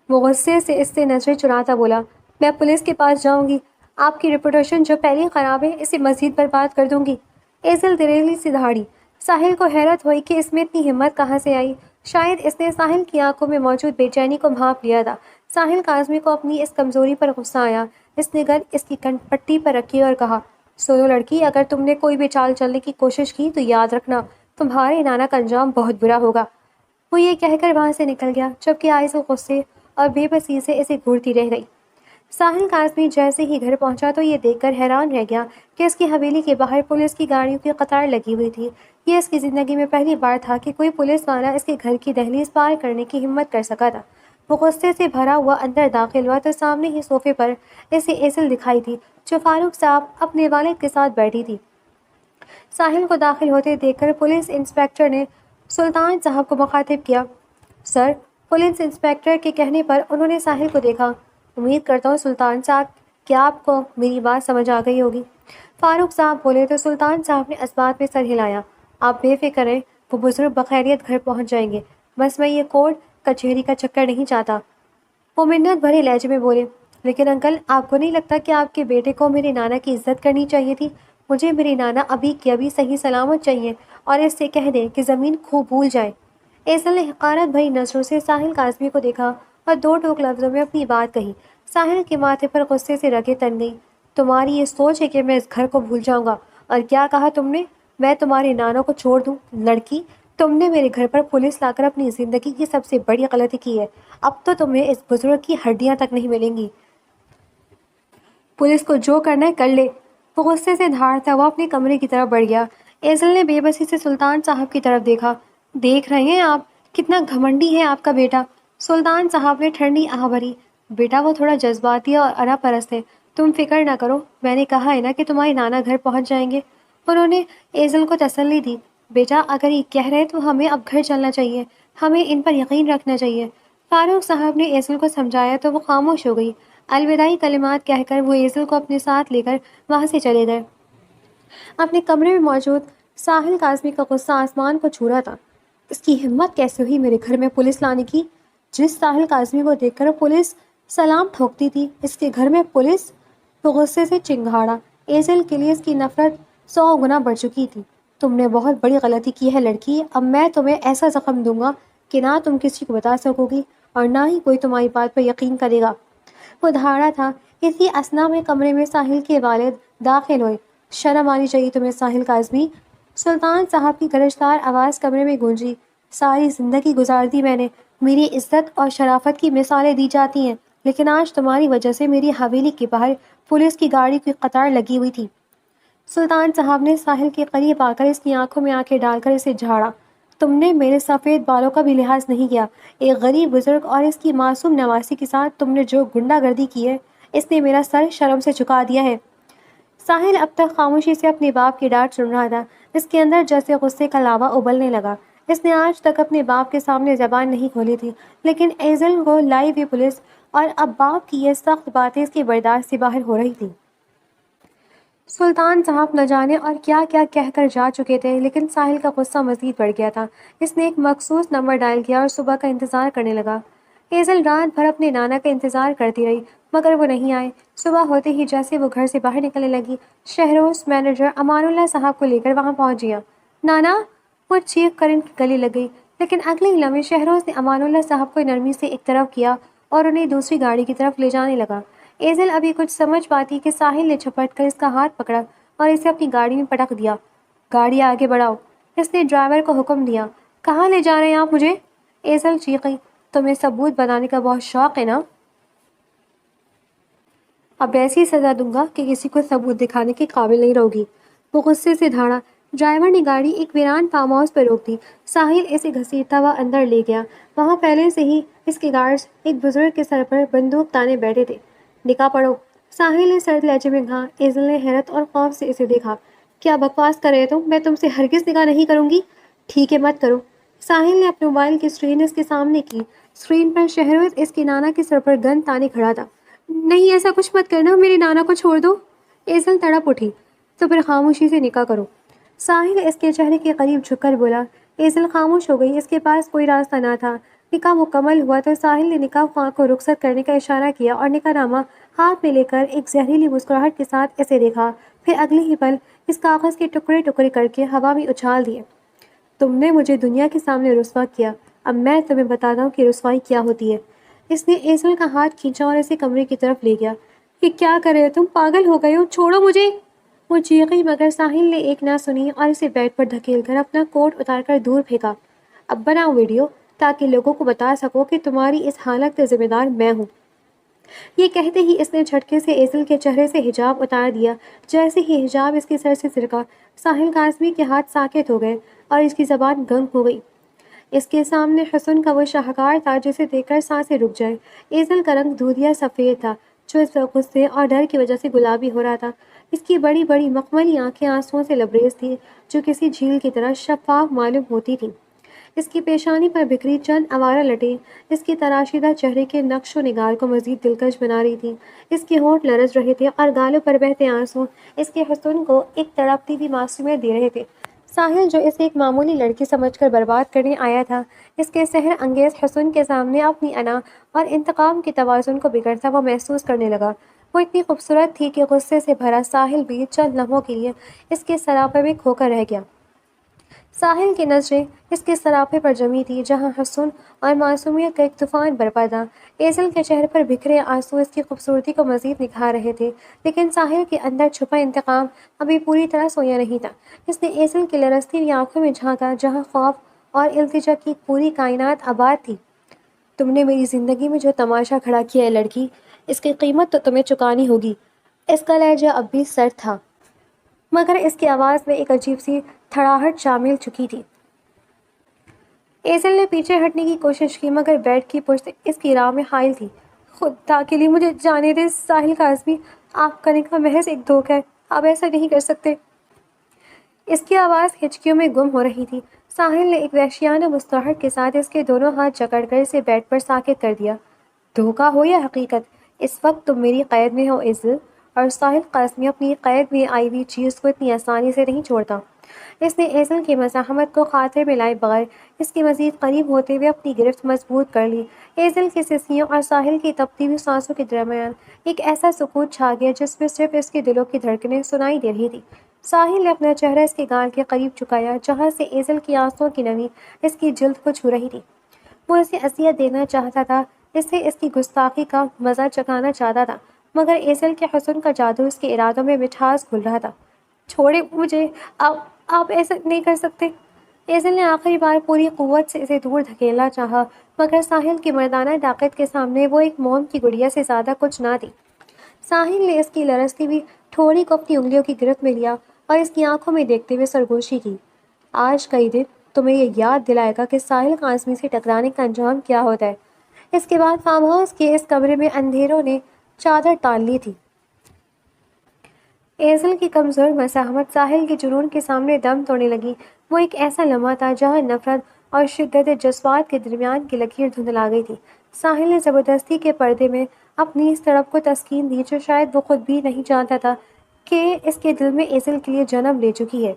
وہ غصے سے اس سے نظریں چراتا بولا، میں پولیس کے پاس جاؤں گی۔ آپ کی ریپوٹیشن جو پہلے خراب ہے اسے مزید برباد کر دوں گی۔ ایزل دریغلی سے دھاڑی۔ ساحل کو حیرت ہوئی کہ اس میں اتنی ہمت کہاں سے آئی۔ شاید اس نے ساحل کی آنکھوں میں موجود بے چینی کو بھانپ لیا تھا۔ ساحل کاظمی کو اپنی اس کمزوری پر غصہ آیا۔ اس نے گن اس کی کن پٹی پر رکھی اور کہا، سنو لڑکی، اگر تم نے کوئی بھی چال چلنے کی کوشش کی تو یاد رکھنا تمہارے نانا کا انجام بہت برا ہوگا۔ وہ یہ کہہ کر وہاں سے نکل گیا، جبکہ آئزل غصے اور بے بسی سے اسے گھورتی رہ گئی۔ ساحل کاظمی جیسے ہی گھر پہنچا تو یہ دیکھ کر حیران رہ گیا کہ اس کی حویلی کے باہر پولیس کی گاڑیوں کی قطار لگی ہوئی تھی۔ یہ اس کی زندگی میں پہلی بار تھا کہ کوئی پولیس والا اس کے گھر کی دہلیز پار کرنے کی ہمت کر سکا تھا۔ وہ غصے سے بھرا ہوا اندر داخل ہوا تو سامنے ہی صوفے پر اسے ایزل دکھائی تھی، جو فاروق صاحب اپنے والد کے ساتھ بیٹھی تھی۔ ساحل کو داخل ہوتے دیکھ کر پولیس انسپکٹر نے سلطان صاحب کو مخاطب کیا، سر۔ پولیس انسپکٹر کے کہنے پر انہوں نے ساحل کو دیکھا۔ امید کرتا ہوں سلطان صاحب کیا آپ کو میری بات سمجھ آ گئی ہوگی۔ فاروق صاحب بولے تو سلطان صاحب نے اسبات میں سر ہلایا۔ آپ بے فکر رہیں، وہ بزرگ بخیریت گھر پہنچ جائیں گے۔ بس میں یہ کورٹ کچہری کا چکر نہیں چاہتا۔ وہ منت بھرے لہجے میں بولے، لیکن انکل آپ کو نہیں لگتا کہ آپ کے بیٹے کو میرے نانا کی عزت کرنی چاہیے تھی؟ مجھے میری نانا ابھی کی ابھی صحیح سلامت چاہیے، اور اس سے کہہ دیں کہ زمین خوب بھول جائے۔ ایزل نے حقارت بھری نظروں سے ساحل کاظمی کو دیکھا اور دو ٹوک لفظوں میں اپنی بات کہی۔ ساحل کے ماتھے پر غصے سے رگیں تن گئی۔ تمہاری یہ سوچ ہے کہ میں اس گھر کو بھول جاؤں گا؟ اور کیا کہا تم نے؟ میں تمہارے نانا کو چھوڑ دوں؟ لڑکی، تم نے میرے گھر پر پولیس لا کر اپنی زندگی کی سب سے بڑی غلطی کی ہے۔ اب تو تمہیں اس بزرگ کی ہڈیاں تک نہیں ملیں گی۔ پولیس کو جو کرنا ہے کر لے۔ وہ غصے سے دھاڑتا ہوا اپنے کمرے کی طرف بڑھ گیا۔ ایزل نے بے بسی سے سلطان صاحب کی طرف دیکھا۔ دیکھ رہے ہیں آپ کتنا گھمنڈی ہے آپ کا بیٹا؟ سلطان صاحب نے ٹھنڈی آہ بھری۔ بیٹا وہ تھوڑا جذباتی اور انا پرست ہے، تم فکر نہ کرو، میں نے کہا ہے نا کہ تمہارے نانا گھر پہنچ جائیں گے۔ انہوں نے ایزل کو تسلی دی۔ بیٹا اگر یہ کہہ رہے تو ہمیں اب گھر چلنا چاہیے، ہمیں ان پر یقین رکھنا چاہیے۔ فاروق صاحب نے ایزل کو سمجھایا تو وہ خاموش ہو گئی۔ الوداعی کلمات کہہ کر وہ ایزل کو اپنے ساتھ لے کر وہاں سے چلے گئے۔ اپنے کمرے میں موجود ساحل کاظمی کا غصہ آسمان کو چھو رہا تھا۔ اس کی ہمت کیسے ہوئی میرے گھر میں پولیس لانے کی؟ جس ساحل کاظمی کو دیکھ کر پولیس سلام ٹھوکتی تھی، اس کے گھر میں پولیس؟ وہ غصے سے چنگھاڑا۔ ایزل کے لیے اس کی نفرت 100 گنا بڑھ چکی تھی۔ تم نے بہت بڑی غلطی کی ہے لڑکی، اب میں تمہیں ایسا زخم دوں گا کہ نہ تم کسی کو بتا سکو گی اور نہ ہی کوئی تمہاری بات پر یقین کرے گا۔ وہ دھاڑا تھا۔ اسی اثنا میں کمرے میں ساحل کے والد داخل ہوئے۔ شرم آنی چاہیے تمہیں ساحل کاظمی۔ سلطان صاحب کی گرجدار آواز کمرے میں گونجی۔ ساری زندگی گزار دی میں نے، میری عزت اور شرافت کی مثالیں دی جاتی ہیں، لیکن آج تمہاری وجہ سے میری حویلی کے باہر پولیس کی گاڑی کی قطار لگی ہوئی تھی۔ سلطان صاحب نے ساحل کے قریب آ کر اس کی آنکھوں میں آنکھیں ڈال کر اسے جھاڑا۔ تم نے میرے سفید بالوں کا بھی لحاظ نہیں کیا۔ ایک غریب بزرگ اور اس کی معصوم نواسی کے ساتھ تم نے جو گنڈا گردی کی ہے، اس نے میرا سر شرم سے جھکا دیا ہے۔ ساحل اب تک خاموشی سے اپنے باپ کی ڈانٹ سن رہا تھا۔ اس کے اندر جیسے غصے کا لاوا ابلنے لگا۔ اس نے آج تک اپنے باپ کے سامنے زبان نہیں کھولی تھی، لیکن ایزل کو لائی ہوئی پولیس اور اب باپ کی یہ سخت باتیں اس کی برداشت سے باہر ہو رہی تھی۔ سلطان صاحب نہ جانے اور کیا کیا کہہ کر جا چکے تھے، لیکن ساحل کا غصہ مزید بڑھ گیا تھا۔ اس نے ایک مخصوص نمبر ڈائل کیا اور صبح کا انتظار کرنے لگا۔ ایزل رات بھر اپنے نانا کا انتظار کرتی رہی، مگر وہ نہیں آئے۔ صبح ہوتے ہی جیسے وہ گھر سے باہر نکلنے لگی، شہروز مینیجر امان اللہ صاحب کو لے کر وہاں پہنچ گیا۔ نانا! وہ چیخ کر ان کی گلی لگ گئی، لیکن اگلے ہی لمحے شہروز نے امان اللہ صاحب کو نرمی سے ایک طرف کیا اور انہیں دوسری گاڑی کی طرف لے جانے لگا۔ ایزل ابھی کچھ سمجھ پاتی کہ ساحل نے جھپٹ کر اس کا ہاتھ پکڑا اور اسے اپنی گاڑی میں پٹک دیا۔ گاڑی آگے بڑھاؤ، اس نے ڈرائیور کو حکم دیا۔ کہاں لے جا رہے ہیں آپ مجھے؟ ایزل چیخی۔ تمہیں ثبوت بنانے کا بہت شوق ہے نا؟ اب ایسی سزا دوں گا کہ کسی کو ثبوت دکھانے کے قابل نہیں رہوگی۔ وہ غصے سے دھاڑا۔ ڈرائیور نے گاڑی ایک ویران فارم ہاؤس پر روک دی۔ ساحل اسے گھسیٹتا ہوا اندر لے گیا۔ وہاں پہلے سے ہی اس کے گارڈز ایک بزرگ کے سر پر بندوق تانے بیٹھے تھے۔ نکاح پڑھو، ساحل نے سرد لہجے میں کہا۔ ایزل نے حیرت اور خوف سے اسے دیکھا۔ کیا بکواس کر رہے تم؟ میں تم سے ہرگز نکاح نہیں کروں گی۔ ٹھیک ہے، مت کرو۔ ساحل نے اپنے موبائل کی اسکرین اس کے سامنے کی۔ اسکرین پر شہروز اس کے نانا کے سر پر گن تانے کھڑا تھا۔ نہیں، ایسا کچھ مت کرنا، میرے نانا کو چھوڑ دو۔ ایزل تڑپ اٹھی۔ تو پھر خاموشی سے نکاح کرو۔ ساحل اس کے چہرے کے قریب جھک کر بولا۔ ایزل خاموش ہو گئی۔ اس کے پاس کوئی راستہ نہ تھا۔ نکاح مکمل ہوا تو ساحل نے نکاح خواہ کو رخصت کرنے کا اشارہ کیا اور نکاح نامہ ہاتھ میں لے کر ایک زہریلی مسکراہٹ کے ساتھ اسے دیکھا۔ پھر اگلے ہی پل اس کاغذ کے ٹکڑے ٹکڑے کر کے ہوا میں اچھال دیے۔ تم نے مجھے دنیا کے سامنے رسوا کیا، اب میں تمہیں بتاتا ہوں کہ رسوائی کیا ہوتی ہے۔ اس نے ایزل کا ہاتھ کھینچا اور اسے کمرے کی طرف لے گیا۔ یہ کیا کر رہے ہو تم؟ پاگل ہو گئے ہو؟ چھوڑو مجھے۔ وہ چیخی مگر ساحل نے ایک نہ سنی اور اسے بیڈ پر دھکیل کر اپنا کوٹ اتار کر دور پھینکا۔ اب بناؤ ویڈیو تاکہ لوگوں کو بتا سکو کہ تمہاری اس حالت کا ذمہ دار میں ہوں۔ یہ کہتے ہی اس نے جھٹکے سے ایزل کے چہرے سے حجاب اتار دیا۔ جیسے ہی حجاب اس کے سر سے سرکا، ساحل کاظمی کے ہاتھ ساکت ہو گئے اور اس کی زبان گنگ ہو گئی۔ اس کے سامنے حسن کا وہ شاہکار تھا جسے دیکھ کر سانسیں رک جائیں۔ ایزل کا رنگ دودھیا سفید تھا جو اس وقت غصے اور ڈر کی وجہ سے گلابی ہو رہا تھا۔ اس کی بڑی بڑی مخملی آنکھیں آنسوؤں سے لبریز تھیں جو کسی جھیل کی طرح شفاف معلوم ہوتی تھیں۔ اس کی پیشانی پر بکھری چند آوارہ لٹیں اس کے تراشیدہ چہرے کے نقش و نگار کو مزید دلکش بنا رہی تھیں۔ اس کے ہونٹ لرز رہے تھے اور گالوں پر بہتے آنسو اس کے حسن کو ایک تڑپتی ہوئی معصومیت دے رہے تھے۔ ساحل جو اسے ایک معمولی لڑکی سمجھ کر برباد کرنے آیا تھا، اس کے سحر انگیز حسن کے سامنے اپنی انا اور انتقام کے توازن کو بگڑتا وہ محسوس کرنے لگا۔ وہ اتنی خوبصورت تھی کہ غصے سے بھرا ساحل بھی چند لمحوں کے لیے اس کے سراپے میں کھو کر رہ گیا۔ ساحل کی نظریں اس کے سراپے پر جمی تھی جہاں حسن اور معصومیت کا ایک طوفان برپا تھا۔ ایزل کے چہرے پر بکھرے آنسو اس کی خوبصورتی کو مزید نکھار رہے تھے، لیکن ساحل کے اندر چھپا انتقام ابھی پوری طرح سویا نہیں تھا۔ اس نے ایزل کی لرزتی ہوئی آنکھوں میں جھانکا جہاں خوف اور التجا کی پوری کائنات آباد تھی۔ تم نے میری زندگی میں جو تماشا کھڑا کیا ہے لڑکی، اس کی قیمت تو تمہیں چکانی ہوگی۔ اس کا لہجہ اب بھی سرد تھا مگر اس کی آواز میں ایک عجیب سی تھڑاہٹ شامل چکی تھی۔ ایزل نے پیچھے ہٹنے کی کوشش کی مگر بیڈ کی پشت اس کی راہ میں حائل تھی۔ خدا کے لیے مجھے جانے دے ساحل کاظمی، آپ کا نکاح محض ایک دھوکہ ہے، آپ ایسا نہیں کر سکتے۔ اس کی آواز ہچکیوں میں گم ہو رہی تھی۔ ساحل نے ایک وحشیانہ مسکراہٹ کے ساتھ اس کے دونوں ہاتھ جکڑ کر اسے بیڈ پر ساکت کر دیا۔ دھوکہ ہو یا حقیقت، اس وقت تم میری قید میں ہو ایزل، اور ساحل قاسمی اپنی قید میں آئی ہوئی چیز کو اتنی آسانی سے نہیں چھوڑتا۔ اس نے ایزل کی مزاحمت کو خاطر میں لائے بغیر اس کے مزید قریب ہوتے ہوئے اپنی گرفت مضبوط کر لی۔ ایزل کی سسکیوں اور ساحل کی تپتی ہوئی سانسوں کے درمیان ایک ایسا سکوت چھا گیا جس میں صرف اس کے دلوں کی دھڑکنیں سنائی دے رہی تھی۔ ساحل نے اپنا چہرہ اس کے گال کے قریب جھکایا جہاں سے ایزل کی آنسوؤں کی نمی اس کی جلد کو چھو رہی تھی۔ وہ اسے اذیت دینا چاہتا تھا، اسے اس کی گستاخی کا مزہ چکھانا چاہتا تھا، مگر ایزل کے حسن کا جادو اس کے ارادوں میں مٹھاس گھل رہا تھا۔ چھوڑے مجھے، آپ ایسا نہیں کر سکتے۔ ایزل نے آخری بار پوری قوت سے اسے دور دھکیلنا چاہا مگر ساحل کی مردانہ طاقت کے سامنے وہ ایک موم کی گڑیا سے زیادہ کچھ نہ تھی۔ ساحل نے اس کی لرزتی ہوئی ٹھوڑی کو اپنی انگلیوں کی گرفت میں لیا اور اس کی آنکھوں میں دیکھتے ہوئے سرگوشی کی۔ آج کا یہ دن تمہیں یہ یاد دلائے گا کہ ساحل قاسمی سے ٹکرانے کا انجام کیا ہوتا ہے۔ اس کے بعد فارم ہاؤس کے اس کمرے میں اندھیروں نے چادر ڈال لی تھی۔ ایزل کی کمزور مزاحمت ساحل کے جنون کے سامنے دم توڑنے لگی۔ وہ ایک ایسا لمحہ تھا جہاں نفرت اور شدت جذبات کے درمیان کی لکیر دھندلا گئی تھی۔ ساحل نے زبردستی کے پردے میں اپنی اس تڑپ کو تسکین دی جو شاید وہ خود بھی نہیں جانتا تھا کہ اس کے دل میں ایزل کے لیے جنم لے چکی ہے۔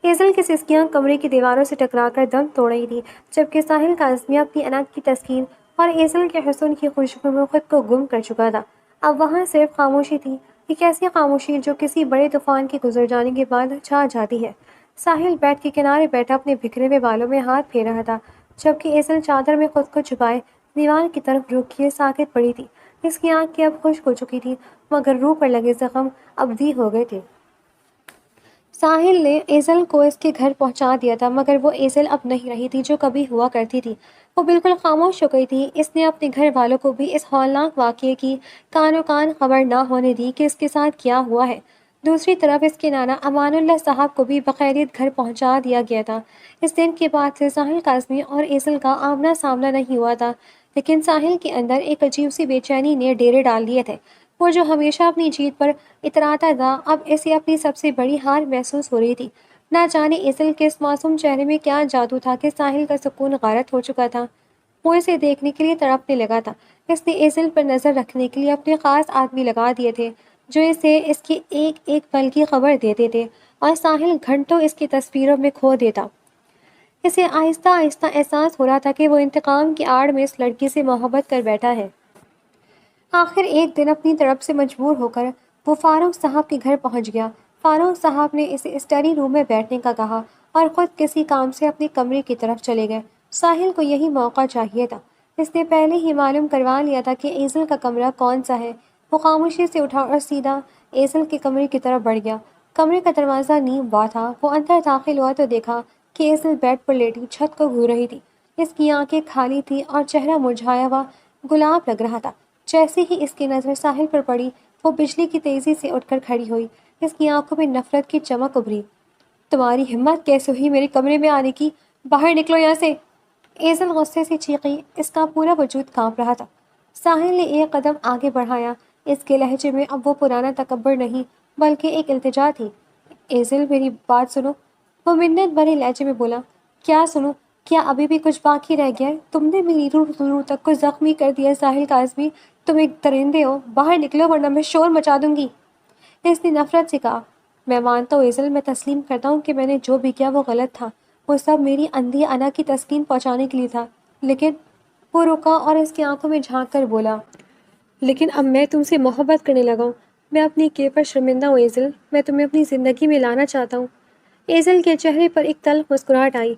ایزل کی سسکیاں کمرے کی دیواروں سے ٹکرا کر دم توڑ رہی تھی جبکہ ساحل کاظمی اپنی اناق کی تسکین اور ایزل کے حسن کی خوشبو میں خود کو گم کر چکا تھا۔ اب وہاں صرف خاموشی تھی، ایک ایسی خاموشی جو کسی بڑے طوفان کے گزر جانے کے بعد چھا جاتی ہے۔ ساحل بیڈ کے کنارے بیٹھا اپنے بکھرے ہوئے بالوں میں ہاتھ پھیر رہا تھا جبکہ ایزل چادر میں خود کو چھپائے دیوار کی طرف رخ کیے ساکت پڑی تھی۔ اس کی آنکھیں اب خشک ہو چکی تھی مگر روح پر لگے زخم ابدی ہو گئے تھے۔ ساحل نے ایزل کو اس کے گھر پہنچا دیا تھا مگر وہ ایزل اب نہیں رہی تھی جو کبھی ہوا کرتی تھی۔ وہ بالکل خاموش ہو گئی تھی۔ اس نے اپنے گھر والوں کو بھی اس ہولناک واقعے کی کانوں کان خبر نہ ہونے دی کہ اس کے ساتھ کیا ہوا ہے۔ دوسری طرف اس کے نانا امان اللہ صاحب کو بھی بخیریت گھر پہنچا دیا گیا تھا۔ اس دن کے بعد سے ساحل کاظمی اور ایزل کا آمنا سامنا نہیں ہوا تھا، لیکن ساحل کے اندر ایک عجیب سی بے چینی نے ڈیرے ڈال دیے تھے۔ وہ جو ہمیشہ اپنی جیت پر اتراتا تھا، اب اسے اپنی سب سے بڑی ہار محسوس ہو رہی تھی۔ نہ جانے ایزل کے اس معصوم چہرے میں کیا جادو تھا کہ ساحل کا سکون غارت ہو چکا تھا۔ وہ اسے دیکھنے کے لیے تڑپنے لگا تھا۔ اس نے ایزل پر نظر رکھنے کے لیے اپنے خاص آدمی لگا دیے تھے جو اسے اس کے ایک ایک پل کی خبر دیتے تھے، اور ساحل گھنٹوں اس کی تصویروں میں کھو دیتا۔ اسے آہستہ آہستہ احساس ہو رہا تھا کہ وہ انتقام کی آڑ میں اس لڑکی سے محبت کر بیٹھا ہے۔ آخر ایک دن اپنی طرف سے مجبور ہو کر وہ فاروق صاحب کے گھر پہنچ گیا۔ فاروق صاحب نے اسے اسٹڈی روم میں بیٹھنے کا کہا اور خود کسی کام سے اپنے کمرے کی طرف چلے گئے۔ ساحل کو یہی موقع چاہیے تھا۔ اس نے پہلے ہی معلوم کروا لیا تھا کہ ایزل کا کمرہ کون سا ہے۔ وہ خاموشی سے اٹھا اور سیدھا ایزل کے کمرے کی طرف بڑھ گیا۔ کمرے کا دروازہ نیم وا تھا۔ وہ اندر داخل ہوا تو دیکھا کہ ایزل بیڈ پر لیٹی چھت کو گھور رہی تھی۔ اس کی آنکھیں کھالی تھیں اور چہرہ مرجھایا ہوا گلاب لگ رہا تھا۔ جیسے ہی اس کی نظر ساحل پر پڑی، وہ بجلی کی تیزی سے اٹھ کر کھڑی ہوئی۔ اس کی آنکھوں میں نفرت کی چمک ابھری۔ تمہاری ہمت کیسے ہوئی میرے کمرے میں آنے کی؟ باہر نکلو یہاں سے! ایزل غصے سے چیخی۔ اس کا پورا وجود کانپ رہا تھا۔ ساحل نے ایک قدم آگے بڑھایا۔ اس کے لہجے میں اب وہ پرانا تکبر نہیں بلکہ ایک التجا تھی۔ ایزل میری بات سنو، وہ منت بھرے لہجے میں بولا۔ کیا سنوں؟ کیا ابھی بھی کچھ باقی رہ گیا ہے؟ تم نے میری روح تک کو زخمی کر دیا ساحل کاظمی۔ تم ایک درندے ہو، باہر نکلو ورنہ میں شور مچا دوں گی۔ اس نے نفرت سے کہا۔ میں مانتا ہوں ایزل، میں تسلیم کرتا ہوں کہ میں نے جو بھی کیا وہ غلط تھا۔ وہ سب میری اندھی انا کی تسکین پہنچانے کے لیے تھا، لیکن… وہ رکا اور اس کی آنکھوں میں جھانک کر بولا، لیکن اب میں تم سے محبت کرنے لگا ہوں۔ میں اپنی کیے پر شرمندہ ہوں ایزل، میں تمہیں اپنی زندگی میں لانا چاہتا ہوں۔ ایزل کے چہرے پر ایک تلخ مسکراہٹ آئی۔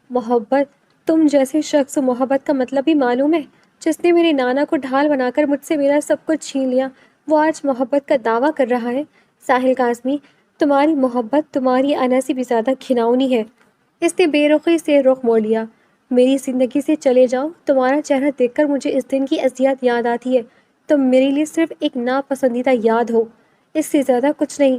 محبت؟ تم جیسے شخص کو محبت کا مطلب بھی معلوم ہے؟ جس نے میرے نانا کو ڈھال بنا کر مجھ سے میرا سب کچھ چھین لیا، وہ آج محبت کا دعویٰ کر رہا ہے؟ ساحل کاظمی، تمہاری محبت تمہاری انا سے بھی زیادہ گھناؤنی ہے۔ اس نے بے رخی سے رخ موڑ لیا۔ میری زندگی سے چلے جاؤ، تمہارا چہرہ دیکھ کر مجھے اس دن کی اذیت یاد آتی ہے۔ تم میرے لیے صرف ایک ناپسندیدہ یاد ہو، اس سے زیادہ کچھ نہیں۔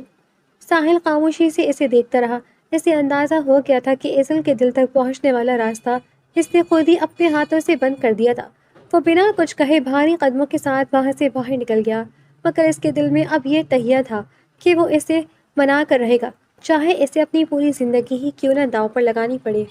ساحل خاموشی سے اسے دیکھتا رہا۔ اسے اندازہ ہو گیا تھا کہ ایزل کے دل تک پہنچنے والا راستہ اس نے خود ہی اپنے ہاتھوں سے بند کر دیا تھا۔ وہ بنا کچھ کہے بھاری قدموں کے ساتھ وہاں سے باہر نکل گیا، مگر اس کے دل میں اب یہ تہیہ تھا کہ وہ اسے منا کر رہے گا، چاہے اسے اپنی پوری زندگی ہی کیوں نہ داؤ پر لگانی پڑے۔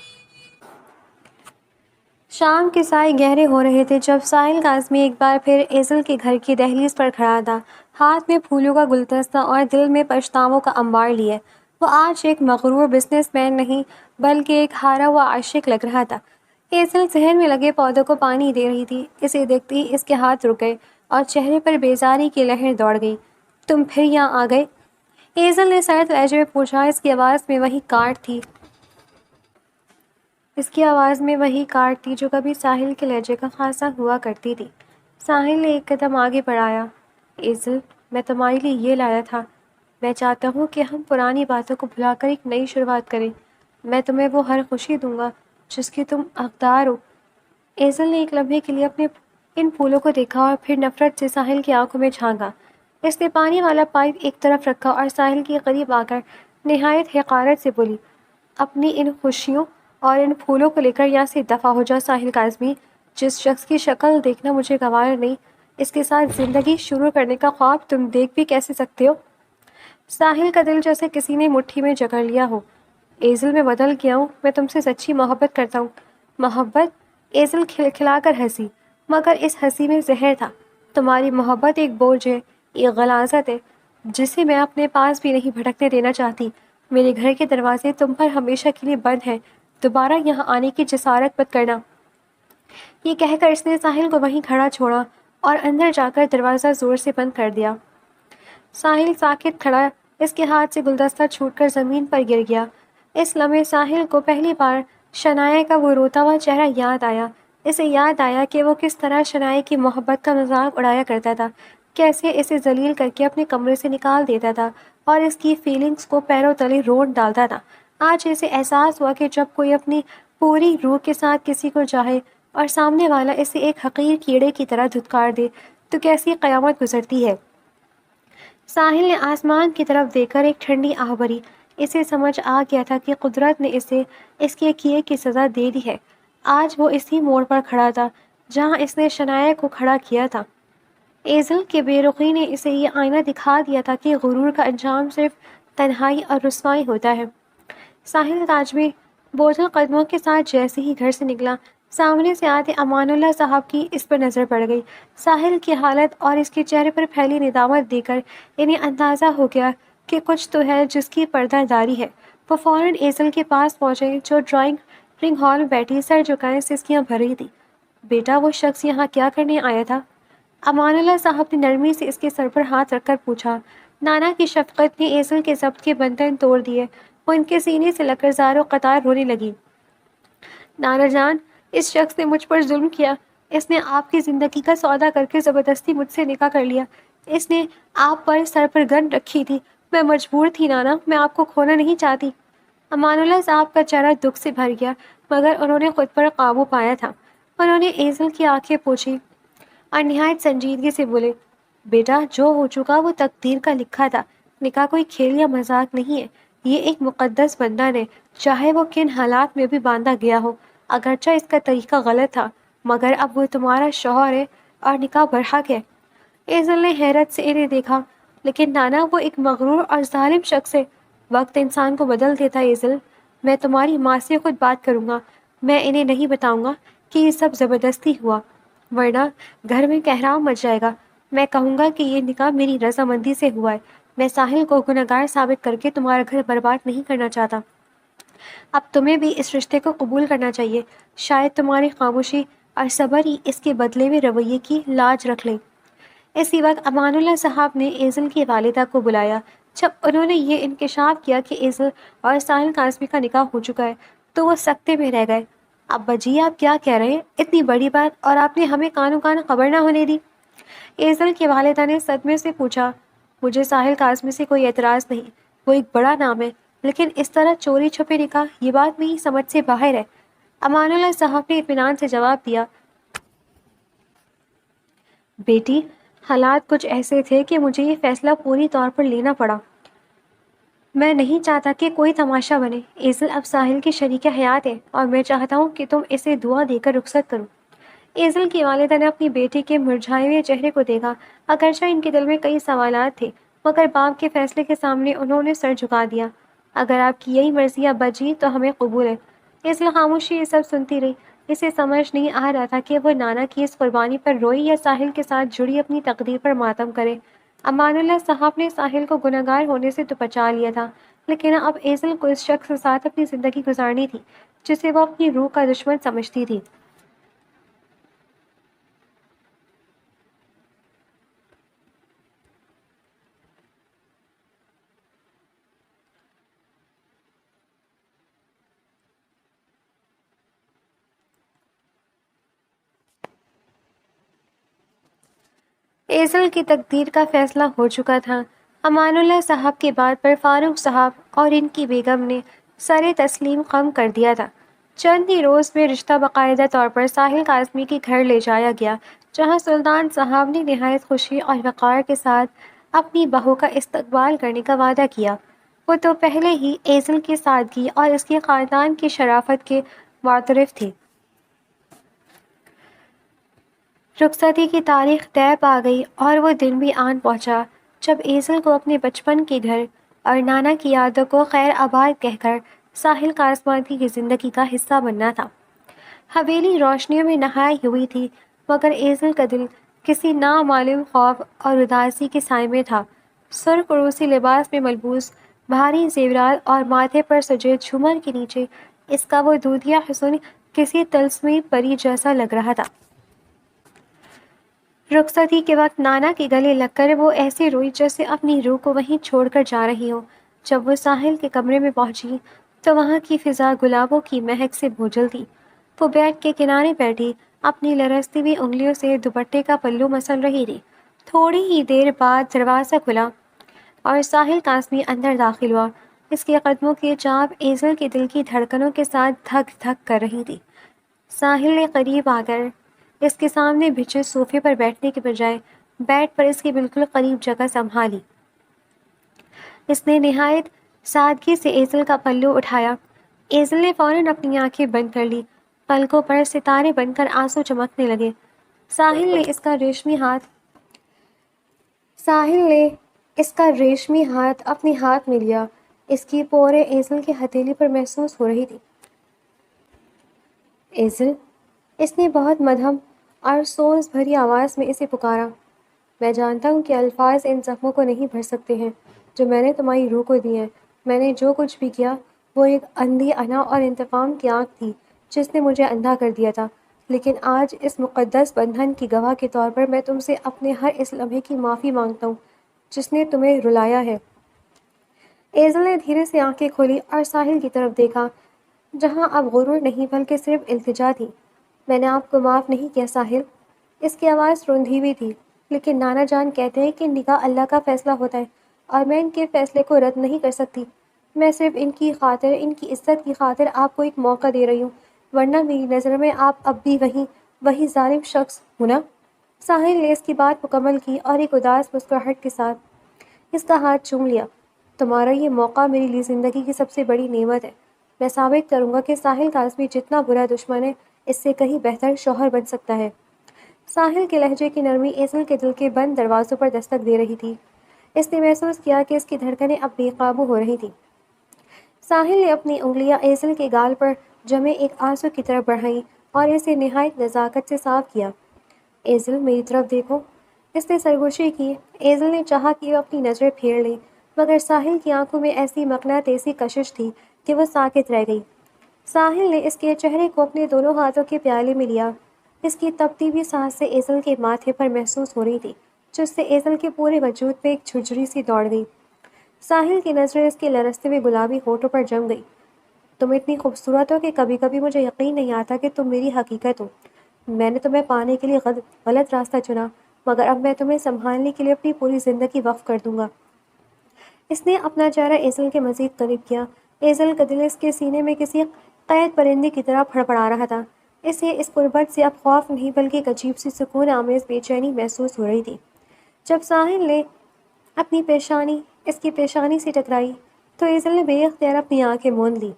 شام کے سائے گہرے ہو رہے تھے جب ساحل کاظمی ایک بار پھر ایزل کے گھر کی دہلیز پر کھڑا تھا، ہاتھ میں پھولوں کا گلدستہ اور دل میں پچھتاووں کا انبار لیے۔ وہ آج ایک مغرور بزنس مین نہیں بلکہ ایک ہارا ہوا عاشق لگ رہا تھا۔ ایزل ذہن میں لگے پودوں کو پانی دے رہی تھی۔ اسے دیکھتے ہی اس کے ہاتھ رک گئے اور چہرے پر بیزاری کی لہر دوڑ گئی۔ تم پھر یہاں آ گئے؟ ایزل نے سرد لہجے میں پوچھا۔ اس کی آواز میں وہی کاٹ تھی جو کبھی ساحل کے لہجے کا خاصا ہوا کرتی تھی۔ ساحل نے ایک قدم آگے بڑھایا۔ ایزل، میں تمہارے لیے یہ لایا تھا۔ میں چاہتا ہوں کہ ہم پرانی باتوں کو بھلا کر ایک نئی شروعات کریں۔ میں تمہیں وہ ہر خوشی دوں گا جس کی تم حقدار ہو۔ ایزل نے ایک لمحے کے لیے اپنے ان پھولوں کو دیکھا اور پھر نفرت سے ساحل کی آنکھوں میں جھانکا۔ اس نے پانی والا پائپ ایک طرف رکھا اور ساحل کے قریب آ کر نہایت حقارت سے بولی، اپنی ان خوشیوں اور ان پھولوں کو لے کر یہاں سے دفع ہو جا ساحل کاظمی۔ جس شخص کی شکل دیکھنا مجھے گوارا نہیں، اس کے ساتھ زندگی شروع کرنے کا خواب تم دیکھ بھی کیسے سکتے ہو؟ ساحل کا دل جیسے کسی نے مٹھی میں جکڑ لیا ہو۔ ایزل، میں بدل گیا ہوں، میں تم سے سچی محبت کرتا ہوں۔ محبت؟ ایزل کھلکھلا کر ہنسی، مگر اس ہنسی میں زہر تھا۔ تمہاری محبت ایک بوجھ ہے، ایک غلاظت ہے جسے میں اپنے پاس بھی نہیں بھٹکنے دینا چاہتی۔ میرے گھر کے دروازے تم پر ہمیشہ کے لیے بند ہیں، دوبارہ یہاں آنے کی جسارت مت کرنا۔ یہ کہہ کر اس نے ساحل کو وہیں کھڑا چھوڑا اور اندر جا کر دروازہ زور سے بند کر دیا۔ ساحل ساکت کھڑا، اس کے ہاتھ سے گلدستہ چھوٹ کر زمین پر گر گیا۔ اس لمحے ساحل کو پہلی بار شنائے کا وہ روتا ہوا چہرہ یاد آیا۔ اسے یاد آیا کہ وہ کس طرح شنائے کی محبت کا مذاق اڑایا کرتا تھا، کیسے اسے ذلیل کر کے اپنے کمرے سے نکال دیتا تھا اور اس کی فیلنگز کو پیروں تلے روند ڈالتا تھا۔ آج اسے احساس ہوا کہ جب کوئی اپنی پوری روح کے ساتھ کسی کو چاہے اور سامنے والا اسے ایک حقیر کیڑے کی طرح دھتکار دے تو کیسی قیامت گزرتی ہے۔ ساحل نے آسمان کی طرف دیکھ کر ایک ٹھنڈی آہ بھری۔ اسے سمجھ آ گیا تھا کہ قدرت نے اسے اس کے کیے کی سزا دے دی ہے۔ آج وہ اسی موڑ پر کھڑا تھا جہاں اس نے شنایا کو کھڑا کیا تھا۔ ایزل کے بے رخی نے اسے یہ آئینہ دکھا دیا تھا کہ غرور کا انجام صرف تنہائی اور رسوائی ہوتا ہے۔ ساحل کاظمی بوجھل قدموں کے ساتھ جیسے ہی گھر سے نکلا، سامنے سے آتے امان اللہ صاحب کی اس پر نظر پڑ گئی۔ ساحل کی حالت اور اس کے چہرے پر پھیلی ندامت دیکھ کر انہیں اندازہ ہو گیا کہ کچھ تو ہے جس کی پردہ داری ہے۔ وہ فوراً ایزل کے پاس پہنچے جو ڈرائنگ ہال میں بیٹھی سر جھکائے سسکیاں بھر رہی تھی۔ بیٹا، وہ شخص یہاں کیا کرنے آیا تھا؟ امان اللہ صاحب نے نرمی سے اس کے سر پر ہاتھ رکھ کر پوچھا۔ نانا کی شفقت نے ایزل کے ضبط کے بندھن توڑ دیے۔ وہ ان کے سینے سے لگ کر زاروں قطار رونے لگی۔ نانا جان، اس شخص نے مجھ پر ظلم کیا۔ اس نے آپ کی زندگی کا سودا کر کے زبردستی مجھ سے نکاح کر لیا۔ اس نے آپ پر سر پر گن رکھی تھی۔ میں مجبور تھی نانا، میں آپ کو کھونا نہیں چاہتی۔ امان اللہ صاحب کا چہرہ دکھ سے بھر گیا، مگر انہوں نے خود پر قابو پایا تھا۔ انہوں نے ایزل کی آنکھیں پوچھی اور نہایت سنجیدگی سے بولے، بیٹا، جو ہو چکا وہ تقدیر کا لکھا تھا۔ نکاح کوئی کھیل یا مذاق نہیں ہے، یہ ایک مقدس بندھن ہے، چاہے وہ کن حالات میں بھی باندھا گیا ہو۔ اگرچہ اس کا طریقہ غلط تھا، مگر اب وہ تمہارا شوہر ہے اور نکاح برحق ہے۔ ایزل نے حیرت سے انہیں دیکھا، لیکن نانا، وہ ایک مغرور اور ظالم شخص ہے۔ وقت انسان کو بدل دیتا ہے ایزل۔ میں تمہاری ماں سے خود بات کروں گا۔ میں انہیں نہیں بتاؤں گا کہ یہ سب زبردستی ہوا، ورنہ گھر میں کہرام مچ جائے گا۔ میں کہوں گا کہ یہ نکاح میری رضامندی سے ہوا ہے۔ میں ساحل کو گنہگار ثابت کر کے تمہارا گھر برباد نہیں کرنا چاہتا۔ اب تمہیں بھی اس رشتے کو قبول کرنا چاہیے۔ شاید تمہاری خاموشی اور صبر ہی اس کے بدلے میں رویے کی لاج رکھ لے۔ اسی وقت امان اللہ صاحب نے ایزل کی والدہ کو بلایا۔ جب انہوں نے یہ انکشاف کیا کہ ایزل اور ساحل کاظمی کا نکاح ہو چکا ہے تو وہ سکتے میں رہ گئے۔ ابا جی، آپ کیا کہہ رہے ہیں؟ اتنی بڑی بات اور آپ نے ہمیں کانوں کان خبر نہ ہونے دی؟ ایزل کی والدہ نے صدمے سے پوچھا۔ مجھے ساحل کاظمی سے کوئی اعتراض نہیں، وہ ایک بڑا نام ہے، لیکن اس طرح چوری چھپے نکاح، یہ بات میری سمجھ سے باہر ہے۔ امان اللہ صاحب نے اطمینان سے جواب دیا، بیٹی، حالات کچھ ایسے تھے کہ مجھے یہ فیصلہ پوری طور پر لینا پڑا۔ میں نہیں چاہتا کہ کوئی تماشا بنے۔ ایزل اب ساحل کی شریک حیات ہے اور میں چاہتا ہوں کہ تم اسے دعا دے کر رخصت کرو۔ ایزل کی والدہ نے اپنی بیٹی کے مرجھائے ہوئے چہرے کو دیکھا۔ اگرچہ ان کے دل میں کئی سوالات تھے، مگر باپ کے فیصلے کے سامنے انہوں نے سر جھکا دیا۔ اگر آپ کی یہی مرضی ابا جی تو ہمیں قبول ہے۔ ایزل خاموشی یہ سب سنتی رہی۔ اسے سمجھ نہیں آ رہا تھا کہ وہ نانا کی اس قربانی پر روئی یا ساحل کے ساتھ جڑی اپنی تقدیر پر ماتم کرے۔ امان اللہ صاحب نے ساحل کو گنہگار ہونے سے تو بچا لیا تھا، لیکن اب ایزل کو اس شخص کے ساتھ اپنی زندگی گزارنی تھی جسے وہ اپنی روح کا دشمن سمجھتی تھی۔ ایزل کی تقدیر کا فیصلہ ہو چکا تھا۔ امان اللہ صاحب کی بات پر فاروق صاحب اور ان کی بیگم نے سر تسلیم خم کر دیا تھا۔ چند ہی روز میں رشتہ باقاعدہ طور پر ساحل کاظمی کے گھر لے جایا گیا، جہاں سلطان صاحب نے نہایت خوشی اور وقار کے ساتھ اپنی بہو کا استقبال کرنے کا وعدہ کیا۔ وہ تو پہلے ہی ایزل کی سادگی اور اس کے خاندان کی شرافت کے معترف تھی۔ رخصتی کی تاریخ طے پا گئی اور وہ دن بھی آن پہنچا جب ایزل کو اپنے بچپن کے گھر اور نانا کی یادوں کو خیر آباد کہہ کر ساحل کاظمی کی زندگی کا حصہ بننا تھا۔ حویلی روشنیوں میں نہائی ہوئی تھی، مگر ایزل کا دل کسی نامعلوم خوف اور اداسی کے سائے میں تھا۔ سرخ عروسی لباس میں ملبوس، بھاری زیورات اور ماتھے پر سجے جھومر کے نیچے اس کا وہ دودھیا حسن کسی طلسمی پری جیسا لگ رہا تھا۔ رخصتی کے وقت نانا کے گلے لگ کر وہ ایسے روئی جیسے اپنی روح کو وہیں چھوڑ کر جا رہی ہو۔ جب وہ ساحل کے کمرے میں پہنچی تو وہاں کی فضا گلابوں کی مہک سے بھوجل تھی۔ وہ بیڈ کے کنارے بیٹھی اپنی لرزتی ہوئی انگلیوں سے دوپٹے کا پلو مسل رہی تھی۔ تھوڑی ہی دیر بعد دروازہ کھلا اور ساحل کاظمی اندر داخل ہوا۔ اس کے قدموں کی چاپ ایزل کے دل کی دھڑکنوں کے ساتھ دھک دھک کر رہی تھی۔ ساحل نے قریب آ کر اس کے سامنے بچھے صوفے پر بیٹھنے کے بجائے بیڈ پر اس کے بالکل قریب جگہ سنبھالی۔ اس نے نہایت سادگی سے ایزل کا پلو اٹھایا۔ ایزل نے فوراً اپنی آنکھیں بند کر لی۔ پلکوں پر ستارے بن کر آنسو چمکنے لگے۔ ساحل نے اس کا ریشمی ہاتھ اپنے ہاتھ میں لیا۔ اس کی پورے ایزل کی ہتھیلی پر محسوس ہو رہی تھی۔ ایزل، اس نے بہت مدھم اور سوز بھری آواز میں اسے پکارا۔ میں جانتا ہوں کہ الفاظ ان زخموں کو نہیں بھر سکتے ہیں جو میں نے تمہاری روح کو دی ہیں۔ میں نے جو کچھ بھی کیا وہ ایک اندھی انا اور انتقام کی آنکھ تھی جس نے مجھے اندھا کر دیا تھا، لیکن آج اس مقدس بندھن کی گواہ کے طور پر میں تم سے اپنے ہر اس لمحے کی معافی مانگتا ہوں جس نے تمہیں رلایا ہے۔ ایزل نے دھیرے سے آنکھیں کھولی اور ساحل کی طرف دیکھا، جہاں اب غرور نہیں بلکہ صرف التجا تھی۔ میں نے آپ کو معاف نہیں کیا ساحل۔ اس کی آواز روندھی ہوئی تھی، لیکن نانا جان کہتے ہیں کہ نکاح اللہ کا فیصلہ ہوتا ہے اور میں ان کے فیصلے کو رد نہیں کر سکتی۔ میں صرف ان کی خاطر، ان کی عزت کی خاطر آپ کو ایک موقع دے رہی ہوں، ورنہ میری نظر میں آپ اب بھی وہی ظالم شخص ہوں نا۔ ساحل نے اس کی بات مکمل کی اور ایک اداس مسکراہٹ کے ساتھ اس کا ہاتھ چوم لیا۔ تمہارا یہ موقع میرے لیے زندگی کی سب سے بڑی نعمت ہے۔ میں ثابت کروں گا کہ ساحل کاظمی جتنا برا دشمن ہے اس سے کہیں بہتر شوہر بن سکتا ہے۔ ساحل کے لہجے کی نرمی ایزل کے دل کے بند دروازوں پر دستک دے رہی تھی۔ اس نے محسوس کیا کہ اس کی دھڑکنیں اب بے قابو ہو رہی تھیں۔ ساحل نے اپنی انگلیاں ایزل کے گال پر جمے ایک آنسو کی طرف بڑھائیں اور اسے نہایت نزاکت سے صاف کیا۔ ایزل، میری طرف دیکھو۔ اس نے سرگوشی کی۔ ایزل نے چاہا کہ وہ اپنی نظریں پھیر لے، مگر ساحل کی آنکھوں میں ایسی مقناطیسی کشش تھی کہ وہ ساکت رہ گئی۔ ساحل نے اس کے چہرے کو اپنے دونوں ہاتھوں کے پیالے میں لیا۔ اس کی تپتی ہوئی سانسیں ایزل کے ماتھے پر محسوس ہو رہی تھی، جس سے ایزل کے پورے وجود پہ ایک جھرجھری سی دوڑ گئی۔ ساحل کی نظریں اس کے لرزتے ہوئے گلابی ہونٹوں پر جم گئی۔ تم اتنی خوبصورت ہو کہ کبھی کبھی مجھے یقین نہیں آتا کہ تم میری حقیقت ہو۔ میں نے تمہیں پانے کے لیے غلط راستہ چنا، مگر اب میں تمہیں سنبھالنے کے لیے اپنی پوری زندگی وقف کر دوں گا۔ اس نے اپنا چہرہ ایزل کے مزید قریب کیا۔ ایزل کا دل اس کے سینے میں کسی قید پرندے کی طرح پھڑپڑا رہا تھا۔ اسے اس قربت سے اب خوف نہیں بلکہ ایک عجیب سی سکون آمیز بے چینی محسوس ہو رہی تھی۔ جب ساحل نے اپنی پیشانی اس کی پیشانی سے ٹکرائی تو ایزل نے بے اختیار اپنی آنکھیں موند لی۔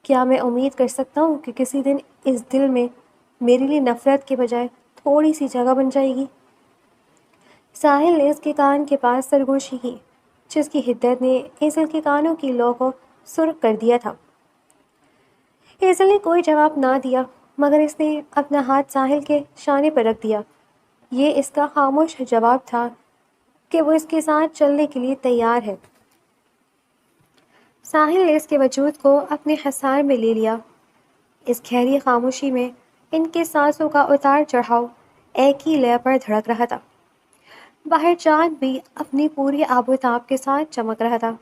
کیا میں امید کر سکتا ہوں کہ کسی دن اس دل میں میرے لیے نفرت کے بجائے تھوڑی سی جگہ بن جائے گی؟ ساحل نے اس کے کان کے پاس سرگوشی کی، جس کی حدت نے ایزل کے کانوں کی لو کو سرخ کر دیا تھا۔ ایزل نے کوئی جواب نہ دیا، مگر اس نے اپنا ہاتھ ساحل کے شانے پر رکھ دیا۔ یہ اس کا خاموش جواب تھا کہ وہ اس کے ساتھ چلنے کے لیے تیار ہے۔ ساحل نے اس کے وجود کو اپنے حصار میں لے لیا۔ اس گہری خاموشی میں ان کے سانسوں کا اتار چڑھاؤ ایک ہی لے پر دھڑک رہا تھا۔ باہر چاند بھی اپنی پوری آب و تاب کے ساتھ چمک رہا تھا،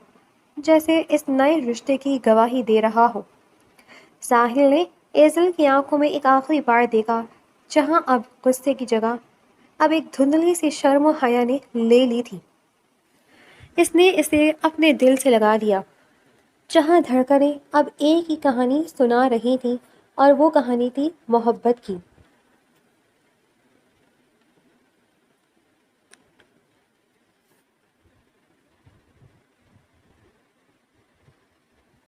جیسے اس نئے رشتے کی گواہی دے رہا ہو۔ ساحل نے ایزل کی آنکھوں میں ایک آخری بار دیکھا، جہاں اب غصے کی جگہ اب ایک دھندلی سی شرم و حیا نے لے لی تھی۔ اس نے اسے اپنے دل سے لگا دیا، جہاں دھڑکنیں اب ایک ہی کہانی سنا رہی تھیں، اور وہ کہانی تھی محبت کی۔